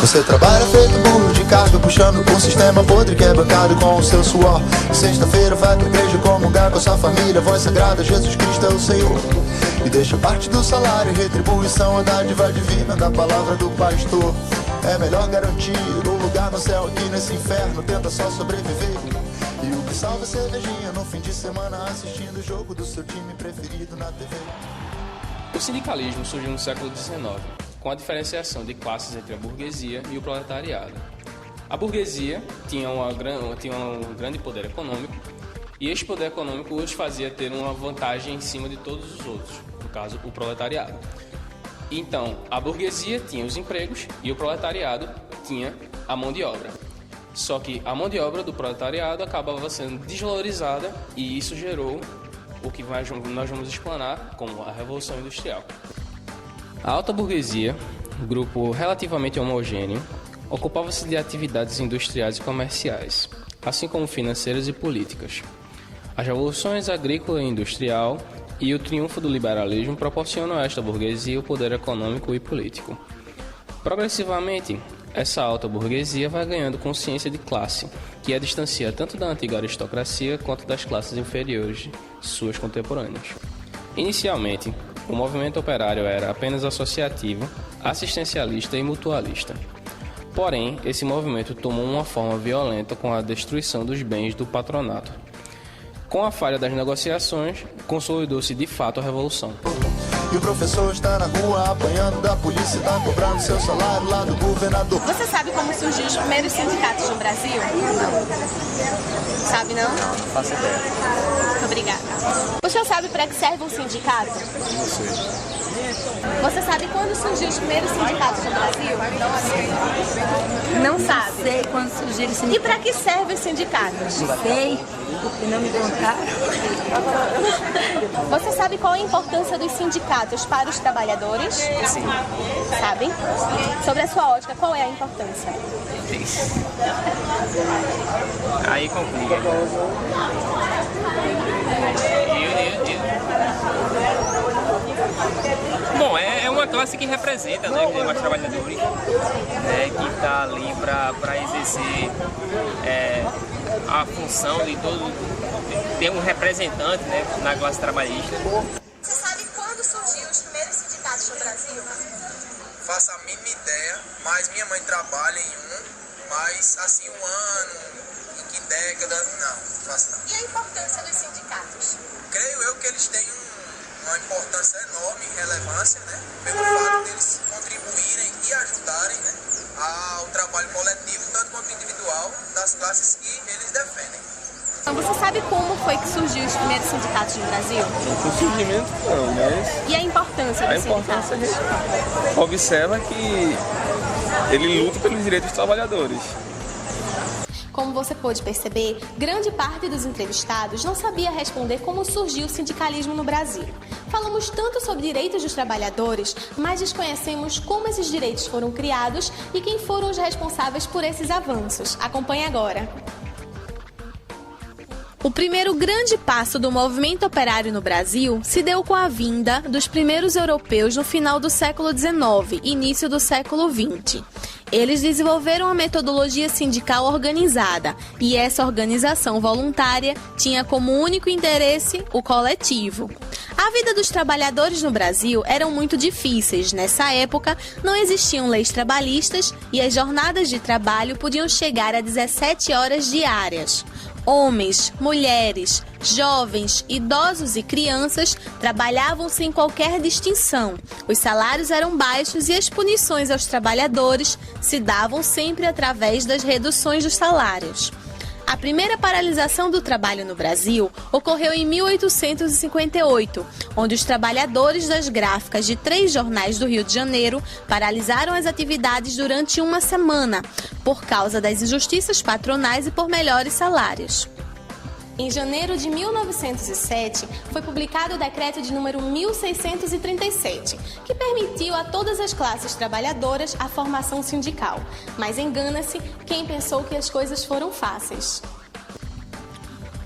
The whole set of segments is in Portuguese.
Você trabalha feito burro de carga, puxando com um sistema podre que é bancado com o seu suor. Sexta-feira vai pra igreja comungar com a sua família, voz sagrada, Jesus Cristo é o Senhor. E deixa parte do salário e retribuição, a dádiva divina da palavra do pastor. É melhor garantir um lugar no céu aqui nesse inferno, tenta só sobreviver. E o que salva é cervejinha no fim de semana, assistindo o jogo do seu time preferido na TV. O sindicalismo surgiu no século XIX, com a diferenciação de classes entre a burguesia e o proletariado. A burguesia tinha um grande poder econômico, e este poder econômico os fazia ter uma vantagem em cima de todos os outros, no caso, o proletariado. Então, a burguesia tinha os empregos e o proletariado tinha a mão de obra. Só que a mão de obra do proletariado acabava sendo desvalorizada e isso gerou o que nós vamos explanar como a Revolução Industrial. A alta burguesia, grupo relativamente homogêneo, ocupava-se de atividades industriais e comerciais, assim como financeiras e políticas. As revoluções agrícola e industrial e o triunfo do liberalismo proporcionam a esta burguesia o poder econômico e político. Progressivamente, essa alta burguesia vai ganhando consciência de classe, que a distancia tanto da antiga aristocracia quanto das classes inferiores, suas contemporâneas. Inicialmente, o movimento operário era apenas associativo, assistencialista e mutualista. Porém, esse movimento tomou uma forma violenta com a destruição dos bens do patronato. Com a falha das negociações, consolidou-se de fato a revolução. E o professor está na rua apanhando da polícia, está cobrando seu salário lá do governador. Você sabe como surgiu os primeiros sindicatos no Brasil? Não. Sabe não? Não faço ideia. Muito obrigada. O senhor sabe para que serve um sindicato? Não sei. Você sabe quando surgiu os primeiros sindicatos no Brasil? Não sabe? Não sei quando surgiram os sindicatos. E para que servem os sindicatos? Não sei, porque não me contaram. Você sabe qual a importância dos sindicatos para os trabalhadores? Sim. Sabem? Sobre a sua ótica, qual é a importância? Aí complica. Bom, é uma classe que representa, né, os trabalhadores, que está ali para exercer a função de todo, ter um representante, né, na classe trabalhista. Você sabe quando surgiu os primeiros sindicatos no Brasil? Faço a mínima ideia, mas minha mãe trabalha em um, mas assim um ano, em que década, não faço não. E a importância dos sindicatos? Creio eu que eles têm uma importância enorme e relevância, né, pelo fato deles contribuírem e ajudarem, né, ao trabalho coletivo, tanto quanto individual, das classes que eles defendem. Então, você sabe como foi que surgiu os primeiros sindicatos no Brasil? O surgimento não, mas E a importância dos sindicatos? observa que ele luta pelos direitos dos trabalhadores. Como você pôde perceber, grande parte dos entrevistados não sabia responder como surgiu o sindicalismo no Brasil. Falamos tanto sobre direitos dos trabalhadores, mas desconhecemos como esses direitos foram criados e quem foram os responsáveis por esses avanços. Acompanhe agora. O primeiro grande passo do movimento operário no Brasil se deu com a vinda dos primeiros europeus no final do século XIX, início do século XX. Eles desenvolveram a metodologia sindical organizada e essa organização voluntária tinha como único interesse o coletivo. A vida dos trabalhadores no Brasil eram muito difíceis. Nessa época, não existiam leis trabalhistas e as jornadas de trabalho podiam chegar a 17 horas diárias. Homens, mulheres, jovens, idosos e crianças trabalhavam sem qualquer distinção. Os salários eram baixos e as punições aos trabalhadores se davam sempre através das reduções dos salários. A primeira paralisação do trabalho no Brasil ocorreu em 1858, onde os trabalhadores das gráficas de 3 jornais do Rio de Janeiro paralisaram as atividades durante uma semana, por causa das injustiças patronais e por melhores salários. Em janeiro de 1907, foi publicado o decreto de número 1637, que permitiu a todas as classes trabalhadoras a formação sindical. Mas engana-se quem pensou que as coisas foram fáceis.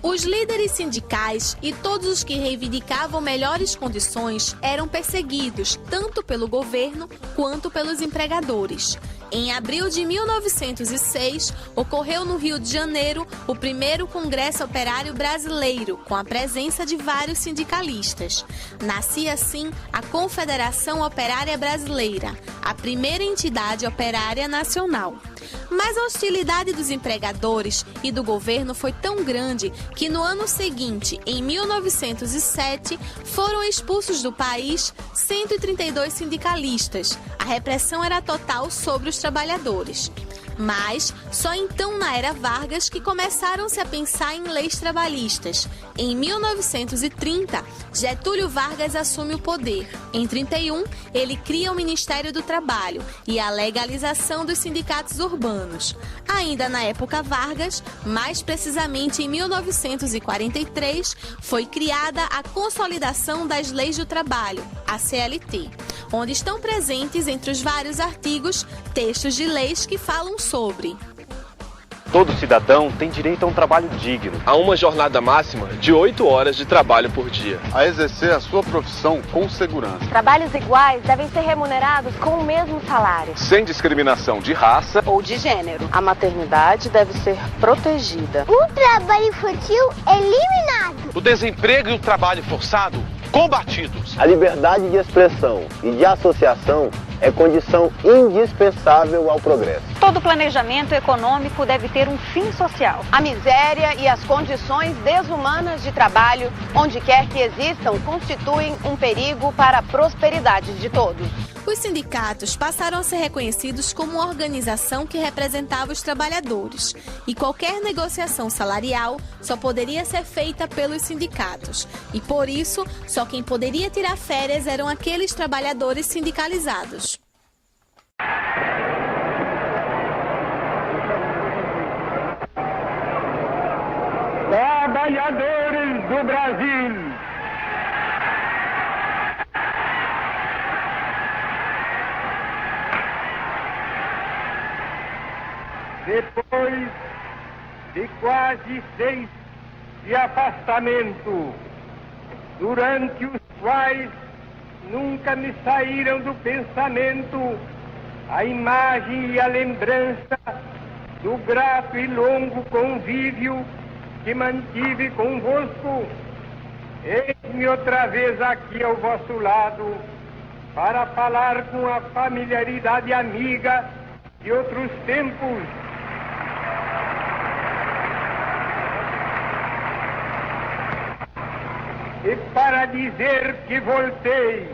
Os líderes sindicais e todos os que reivindicavam melhores condições eram perseguidos tanto pelo governo quanto pelos empregadores. Em abril de 1906, ocorreu no Rio de Janeiro o primeiro Congresso Operário Brasileiro, com a presença de vários sindicalistas. Nascia assim a Confederação Operária Brasileira, a primeira entidade operária nacional. Mas a hostilidade dos empregadores e do governo foi tão grande que no ano seguinte, em 1907, foram expulsos do país 132 sindicalistas. A repressão era total sobre os trabalhadores. Mas só então, na era Vargas, que começaram-se a pensar em leis trabalhistas. Em 1930, Getúlio Vargas assume o poder. Em 31, ele cria o Ministério do Trabalho e a legalização dos sindicatos urbanos. Ainda na época Vargas, mais precisamente em 1943, foi criada a Consolidação das Leis do Trabalho, a CLT, onde estão presentes, entre os vários artigos, textos de leis que falam sobre: todo cidadão tem direito a um trabalho digno, a uma jornada máxima de 8 horas de trabalho por dia, a exercer a sua profissão com segurança. Trabalhos iguais devem ser remunerados com o mesmo salário, sem discriminação de raça ou de gênero. A maternidade deve ser protegida. O trabalho infantil eliminado. O desemprego e o trabalho forçado combatidos. A liberdade de expressão e de associação é condição indispensável ao progresso. Todo planejamento econômico deve ter um fim social. A miséria e as condições desumanas de trabalho, onde quer que existam, constituem um perigo para a prosperidade de todos. Os sindicatos passaram a ser reconhecidos como uma organização que representava os trabalhadores, e qualquer negociação salarial só poderia ser feita pelos sindicatos. E por isso, só quem poderia tirar férias eram aqueles trabalhadores sindicalizados. Trabalhadores do Brasil, depois de quase 6 de afastamento, durante os quais nunca me saíram do pensamento a imagem e a lembrança do grato e longo convívio que mantive convosco, eis-me outra vez aqui ao vosso lado para falar com a familiaridade amiga de outros tempos. E para dizer que voltei,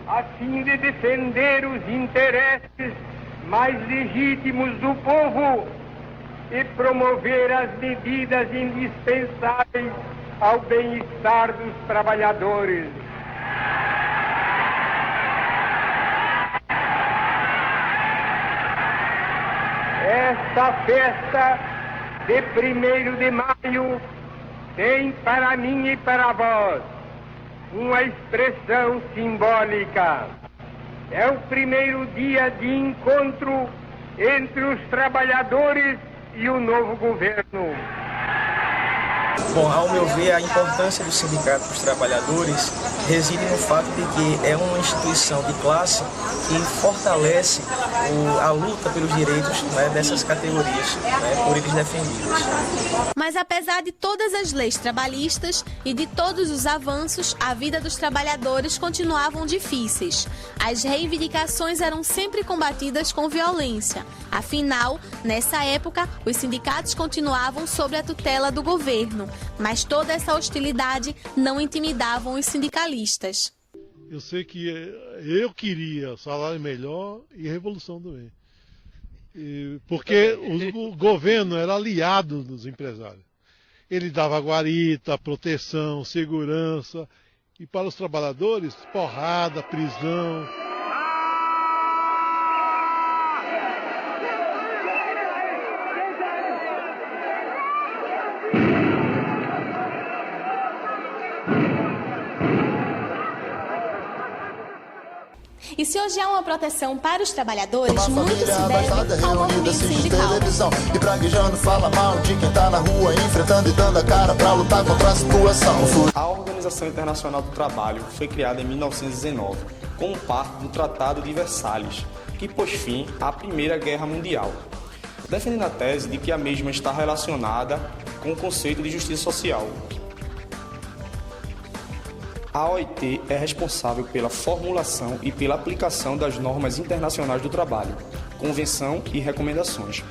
a fim de defender os interesses mais legítimos do povo e promover as medidas indispensáveis ao bem-estar dos trabalhadores. Esta festa de 1º de maio tem para mim e para vós uma expressão simbólica. É o primeiro dia de encontro entre os trabalhadores e o novo governo. Bom, ao meu ver, a importância do sindicato dos trabalhadores reside no fato de que é uma instituição de classe que fortalece a luta pelos direitos, né, dessas categorias, né, por eles defendidas. Mas apesar de todas as leis trabalhistas e de todos os avanços, a vida dos trabalhadores continuavam difíceis. As reivindicações eram sempre combatidas com violência. Afinal, nessa época, os sindicatos continuavam sob a tutela do governo, mas toda essa hostilidade não intimidavam os sindicalistas. Eu sei que eu queria salário melhor e revolução também. Porque o governo era aliado dos empresários. Ele dava guarita, proteção, segurança. E para os trabalhadores, porrada, prisão. E se hoje há uma proteção para os trabalhadores, muito se deve ao movimento sindical. E praguejando fala mal de quem tá na rua, enfrentando e dando a cara pra lutar contra a situação. A Organização Internacional do Trabalho foi criada em 1919 como parte do Tratado de Versalhes, que pôs fim à Primeira Guerra Mundial, defendendo a tese de que a mesma está relacionada com o conceito de justiça social. A OIT é responsável pela formulação e pela aplicação das normas internacionais do trabalho, convenção e recomendações,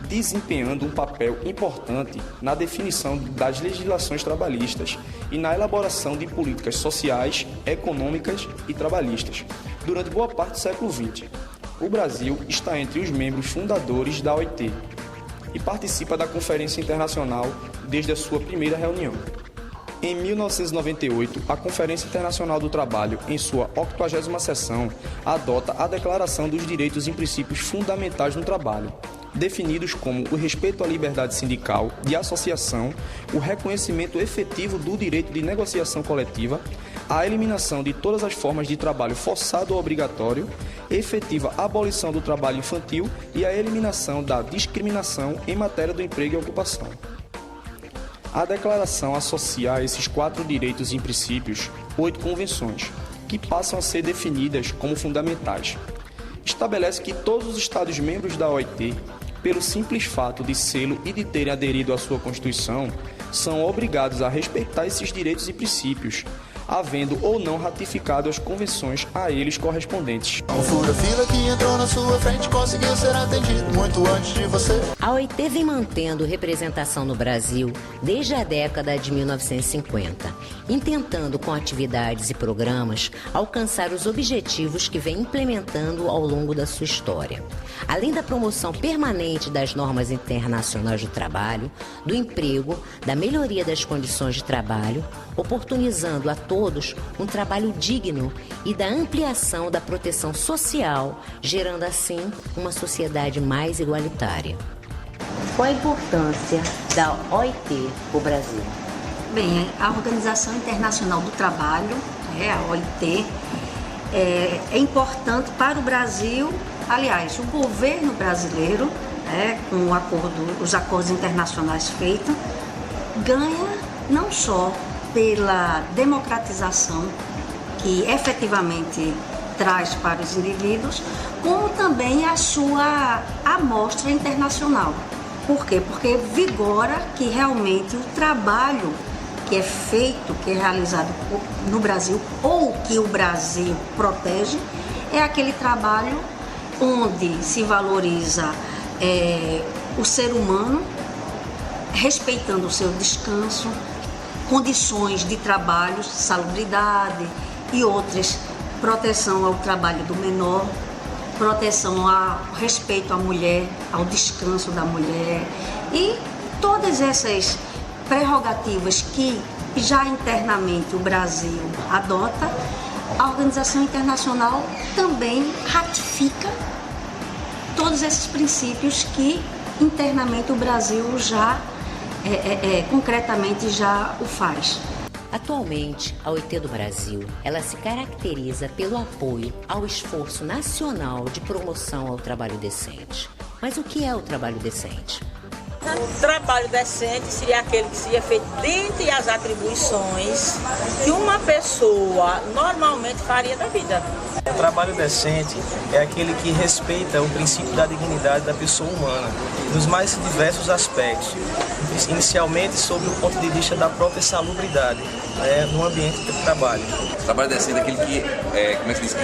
desempenhando um papel importante na definição das legislações trabalhistas e na elaboração de políticas sociais, econômicas e trabalhistas. Durante boa parte do século XX, o Brasil está entre os membros fundadores da OIT e participa da Conferência Internacional desde a sua primeira reunião. Em 1998, a Conferência Internacional do Trabalho, em sua 80ª sessão, adota a Declaração dos Direitos e Princípios Fundamentais no Trabalho, definidos como o respeito à liberdade sindical, de associação, o reconhecimento efetivo do direito de negociação coletiva, a eliminação de todas as formas de trabalho forçado ou obrigatório, efetiva abolição do trabalho infantil e a eliminação da discriminação em matéria do emprego e ocupação. A declaração associa a esses 4 direitos e princípios 8 convenções, que passam a ser definidas como fundamentais. Estabelece que todos os Estados-membros da OIT, pelo simples fato de sê-lo e de terem aderido à sua Constituição, são obrigados a respeitar esses direitos e princípios, havendo ou não ratificado as convenções a eles correspondentes. O fura-fila que entrou na sua frente conseguiu ser atendido muito antes de você. A OIT vem mantendo representação no Brasil desde a década de 1950, intentando com atividades e programas alcançar os objetivos que vem implementando ao longo da sua história. Além da promoção permanente das normas internacionais do trabalho, do emprego, da melhoria das condições de trabalho, oportunizando a todos um trabalho digno e da ampliação da proteção social, gerando assim uma sociedade mais igualitária. Qual a importância da OIT para o Brasil? Bem, a Organização Internacional do Trabalho, a OIT, é importante para o Brasil. Aliás, o governo brasileiro, com os acordos internacionais feitos, ganha não só pela democratização que efetivamente traz para os indivíduos, como também a sua amostra internacional. Por quê? Porque vigora que realmente o trabalho que é feito, que é realizado no Brasil, ou que o Brasil protege, é aquele trabalho onde se valoriza o ser humano, respeitando o seu descanso, condições de trabalho, salubridade e outras, proteção ao trabalho do menor, proteção ao respeito à mulher, ao descanso da mulher e todas essas prerrogativas que já internamente o Brasil adota, a Organização Internacional também ratifica todos esses princípios que internamente o Brasil já concretamente já o faz. Atualmente, a OIT do Brasil, ela se caracteriza pelo apoio ao esforço nacional de promoção ao trabalho decente. Mas o que é o trabalho decente? O trabalho decente seria aquele que seria feito dentro das atribuições que uma pessoa normalmente faria da vida. O trabalho decente é aquele que respeita o princípio da dignidade da pessoa humana, nos mais diversos aspectos, inicialmente sob o ponto de vista da própria salubridade, no ambiente de trabalho. O trabalho decente é aquele que,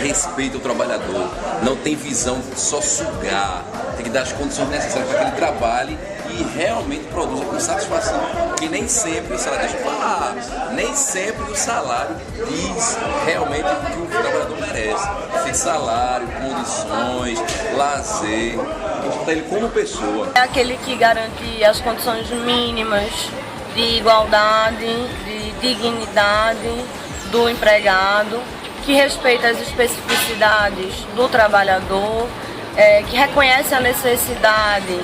respeita o trabalhador, não tem visão de só sugar, tem que dar as condições necessárias para que ele trabalhe e realmente produza com satisfação, porque nem sempre o salário, nem sempre o salário diz realmente o que o trabalhador merece. Tem salário, condições, lazer, respeitar ele como pessoa. É aquele que garante as condições mínimas de igualdade, de dignidade do empregado, que respeita as especificidades do trabalhador, que reconhece a necessidade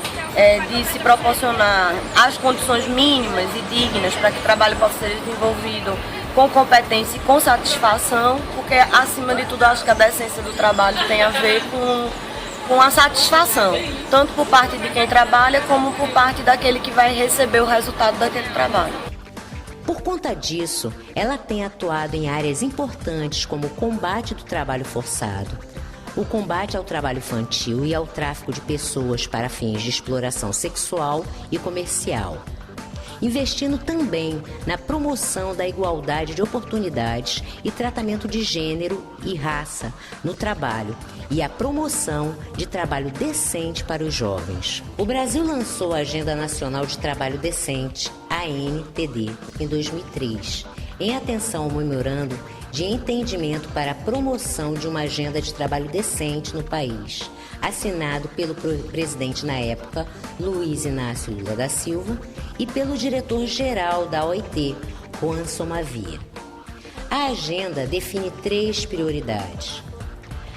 de se proporcionar as condições mínimas e dignas para que o trabalho possa ser desenvolvido com competência e com satisfação, porque acima de tudo acho que a decência do trabalho tem a ver com a satisfação, tanto por parte de quem trabalha como por parte daquele que vai receber o resultado daquele trabalho. Por conta disso, ela tem atuado em áreas importantes como o combate do trabalho forçado, o combate ao trabalho infantil e ao tráfico de pessoas para fins de exploração sexual e comercial, investindo também na promoção da igualdade de oportunidades e tratamento de gênero e raça no trabalho e a promoção de trabalho decente para os jovens. O Brasil lançou a Agenda Nacional de Trabalho Decente, ANTD, em 2003, em atenção ao memorando de entendimento para a promoção de uma agenda de trabalho decente no país, assinado pelo presidente na época, Luiz Inácio Lula da Silva, e pelo diretor-geral da OIT, Juan Somavia. A agenda define 3 prioridades: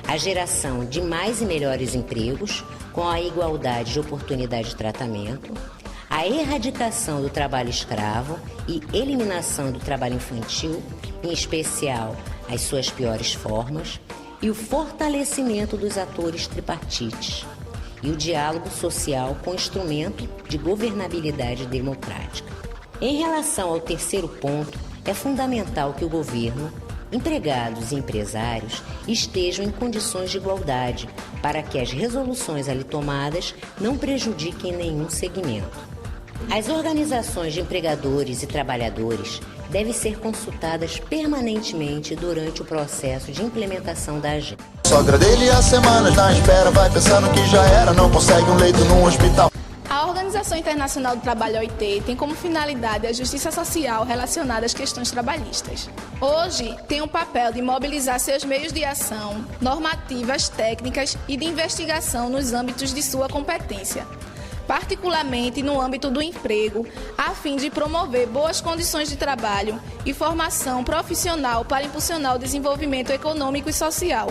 a geração de mais e melhores empregos, com a igualdade de oportunidade de tratamento, a erradicação do trabalho escravo e eliminação do trabalho infantil, em especial as suas piores formas, e o fortalecimento dos atores tripartites e o diálogo social com instrumento de governabilidade democrática. Em relação ao terceiro ponto, é fundamental que o governo, empregados e empresários estejam em condições de igualdade para que as resoluções ali tomadas não prejudiquem nenhum segmento. As organizações de empregadores e trabalhadores devem ser consultadas permanentemente durante o processo de implementação da agenda. Sogra dele há semanas na espera, vai pensando que já era, não consegue um leito num hospital. A Organização Internacional do Trabalho, OIT, tem como finalidade a justiça social relacionada às questões trabalhistas. Hoje, tem o papel de mobilizar seus meios de ação, normativas, técnicas e de investigação nos âmbitos de sua competência, particularmente no âmbito do emprego, a fim de promover boas condições de trabalho e formação profissional para impulsionar o desenvolvimento econômico e social.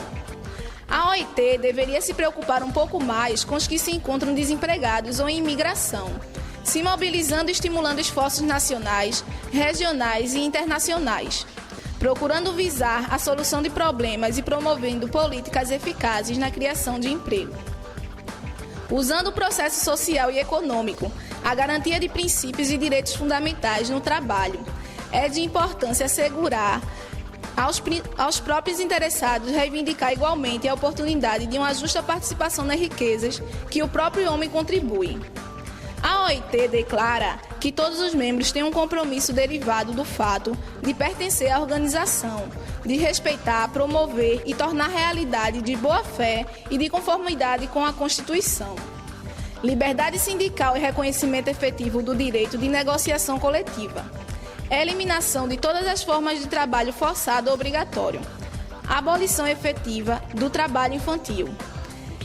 A OIT deveria se preocupar um pouco mais com os que se encontram desempregados ou em imigração, se mobilizando e estimulando esforços nacionais, regionais e internacionais, procurando visar a solução de problemas e promovendo políticas eficazes na criação de emprego. Usando o processo social e econômico, a garantia de princípios e direitos fundamentais no trabalho, é de importância assegurar aos próprios interessados reivindicar igualmente a oportunidade de uma justa participação nas riquezas que o próprio homem contribui. A OIT declara que todos os membros têm um compromisso derivado do fato de pertencer à organização, de respeitar, promover e tornar realidade de boa-fé e de conformidade com a Constituição. Liberdade sindical e reconhecimento efetivo do direito de negociação coletiva. Eliminação de todas as formas de trabalho forçado ou obrigatório. Abolição efetiva do trabalho infantil.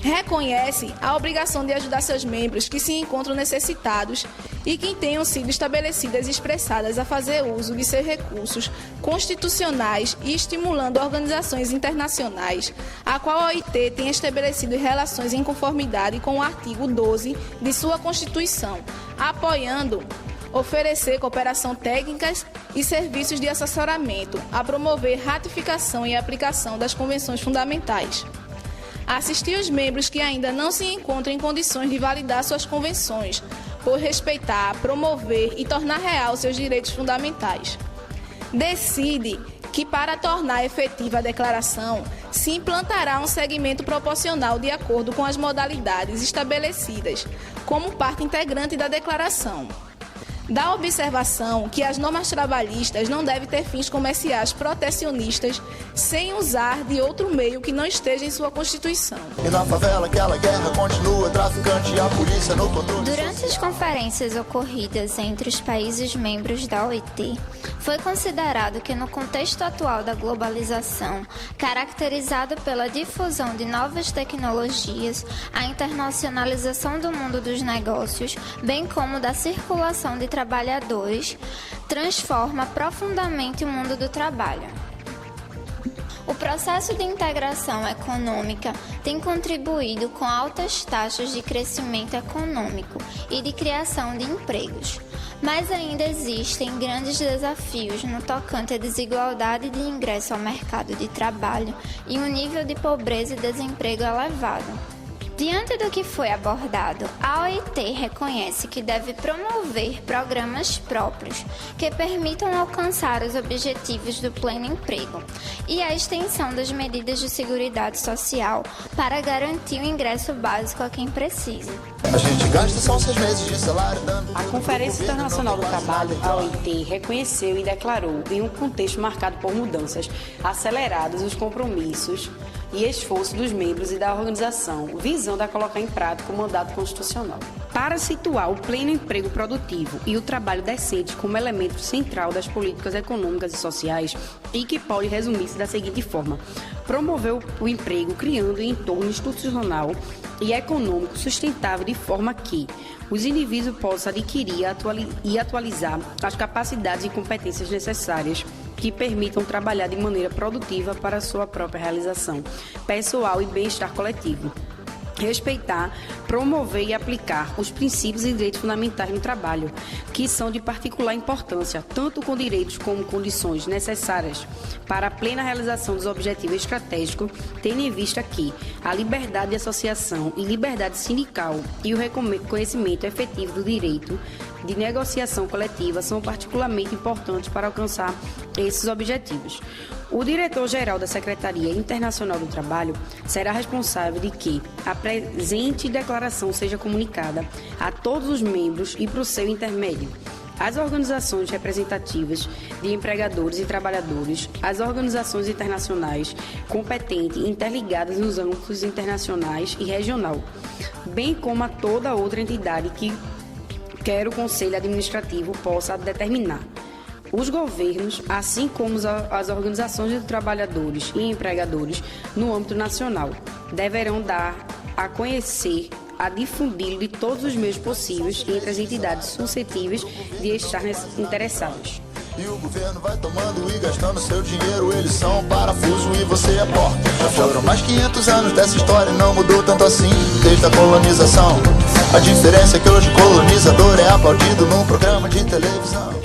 Reconhece a obrigação de ajudar seus membros que se encontram necessitados e que tenham sido estabelecidas e expressadas a fazer uso de seus recursos constitucionais e estimulando organizações internacionais, a qual a OIT tem estabelecido relações em conformidade com o artigo 12 de sua Constituição, apoiando oferecer cooperação técnica e serviços de assessoramento, a promover ratificação e aplicação das convenções fundamentais. Assistir os membros que ainda não se encontram em condições de validar suas convenções, por respeitar, promover e tornar real seus direitos fundamentais. Decide que, para tornar efetiva a declaração, se implantará um segmento proporcional de acordo com as modalidades estabelecidas como parte integrante da declaração. Dá observação que as normas trabalhistas não devem ter fins comerciais protecionistas sem usar de outro meio que não esteja em sua Constituição. E na favela aquela guerra continua, traficante e a polícia no controle. Durante as conferências ocorridas entre os países membros da OIT, foi considerado que no contexto atual da globalização, caracterizado pela difusão de novas tecnologias, a internacionalização do mundo dos negócios, bem como da circulação de trabalhadores, transforma profundamente o mundo do trabalho. O processo de integração econômica tem contribuído com altas taxas de crescimento econômico e de criação de empregos, mas ainda existem grandes desafios no tocante à desigualdade de ingresso ao mercado de trabalho e um nível de pobreza e desemprego elevado. Diante do que foi abordado, a OIT reconhece que deve promover programas próprios que permitam alcançar os objetivos do pleno emprego e a extensão das medidas de seguridade social para garantir o ingresso básico a quem precisa. A gente gasta só 6 meses de salário dando... A Conferência Internacional do Trabalho, a OIT, reconheceu e declarou, em um contexto marcado por mudanças aceleradas, os compromissos e esforço dos membros e da organização, visando a colocar em prática o mandato constitucional. Para situar o pleno emprego produtivo e o trabalho decente como elemento central das políticas econômicas e sociais, e que pode resumir-se da seguinte forma: promover o emprego criando um entorno institucional e econômico sustentável de forma que os indivíduos possam adquirir e atualizar as capacidades e competências necessárias que permitam trabalhar de maneira produtiva para a sua própria realização pessoal e bem-estar coletivo. Respeitar, promover e aplicar os princípios e direitos fundamentais no trabalho, que são de particular importância, tanto com direitos como condições necessárias para a plena realização dos objetivos estratégicos, tendo em vista que a liberdade de associação e liberdade sindical e o reconhecimento efetivo do direito de negociação coletiva são particularmente importantes para alcançar esses objetivos. O diretor-geral da Secretaria Internacional do Trabalho será responsável de que a presente declaração seja comunicada a todos os membros e para o seu intermédio. As organizações representativas de empregadores e trabalhadores, as organizações internacionais competentes e interligadas nos âmbitos internacionais e regional, bem como a toda outra entidade que quer o Conselho Administrativo possa determinar. Os governos, assim como as organizações de trabalhadores e empregadores no âmbito nacional, deverão dar a conhecer, a difundir de todos os meios possíveis entre as entidades suscetíveis de estar interessadas. E o governo vai tomando e gastando seu dinheiro, eles são parafuso e você é porta. Já foram mais 500 anos dessa história e não mudou tanto assim desde a colonização. A diferença é que hoje colonizador é aplaudido num programa de televisão.